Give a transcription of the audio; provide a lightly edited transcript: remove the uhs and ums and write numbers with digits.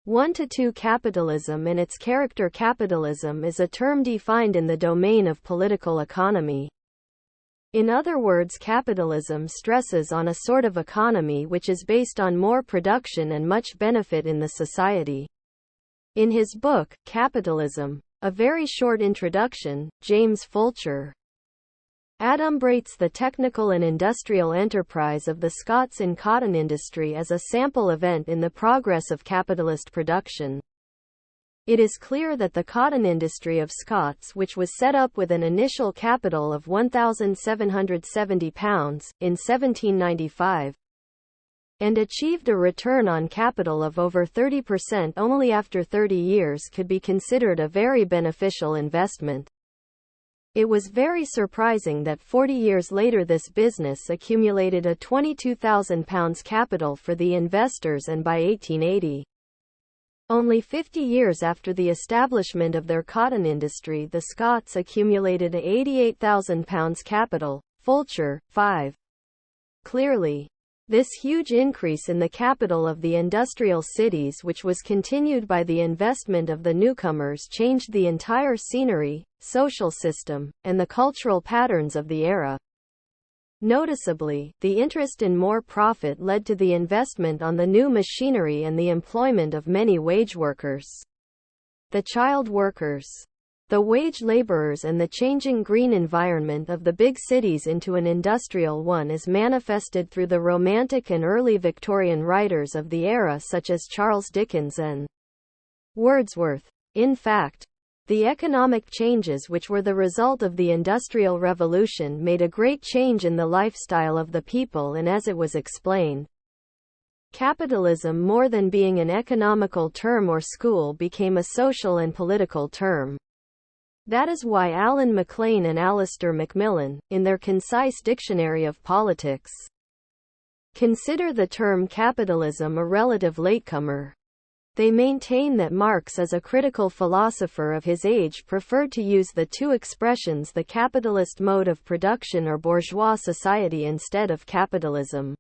1 to 2 Capitalism and its character. Capitalism is a term defined in the domain of political economy. In other words, capitalism stresses on a sort of economy which is based on more production and much benefit in the society. In his book, Capitalism, a very short introduction, James Fulcher adumbrates the technical and industrial enterprise of the Scots in cotton industry as a sample event in the progress of capitalist production. It is clear that the cotton industry of Scots, which was set up with an initial capital of £1,770 in 1795, and achieved a return on capital of over 30% only after 30 years, could be considered a very beneficial investment. It was very surprising that 40 years later this business accumulated a £22,000 capital for the investors, and by 1880, only 50 years after the establishment of their cotton industry, the Scots accumulated a £88,000 capital. Fulcher, 5. Clearly, this huge increase in the capital of the industrial cities, which was continued by the investment of the newcomers, changed the entire scenery, social system, and the cultural patterns of the era. Noticeably, the interest in more profit led to the investment on the new machinery and the employment of many wage workers. The child workers, the wage laborers, and the changing green environment of the big cities into an industrial one is manifested through the Romantic and early Victorian writers of the era such as Charles Dickens and Wordsworth. In fact, the economic changes which were the result of the Industrial Revolution made a great change in the lifestyle of the people, and as it was explained, capitalism, more than being an economical term or school, became a social and political term. That is why Alan MacLean and Alistair Macmillan, in their concise dictionary of politics, consider the term capitalism a relative latecomer. They maintain that Marx, as a critical philosopher of his age, preferred to use the two expressions the capitalist mode of production or bourgeois society instead of capitalism.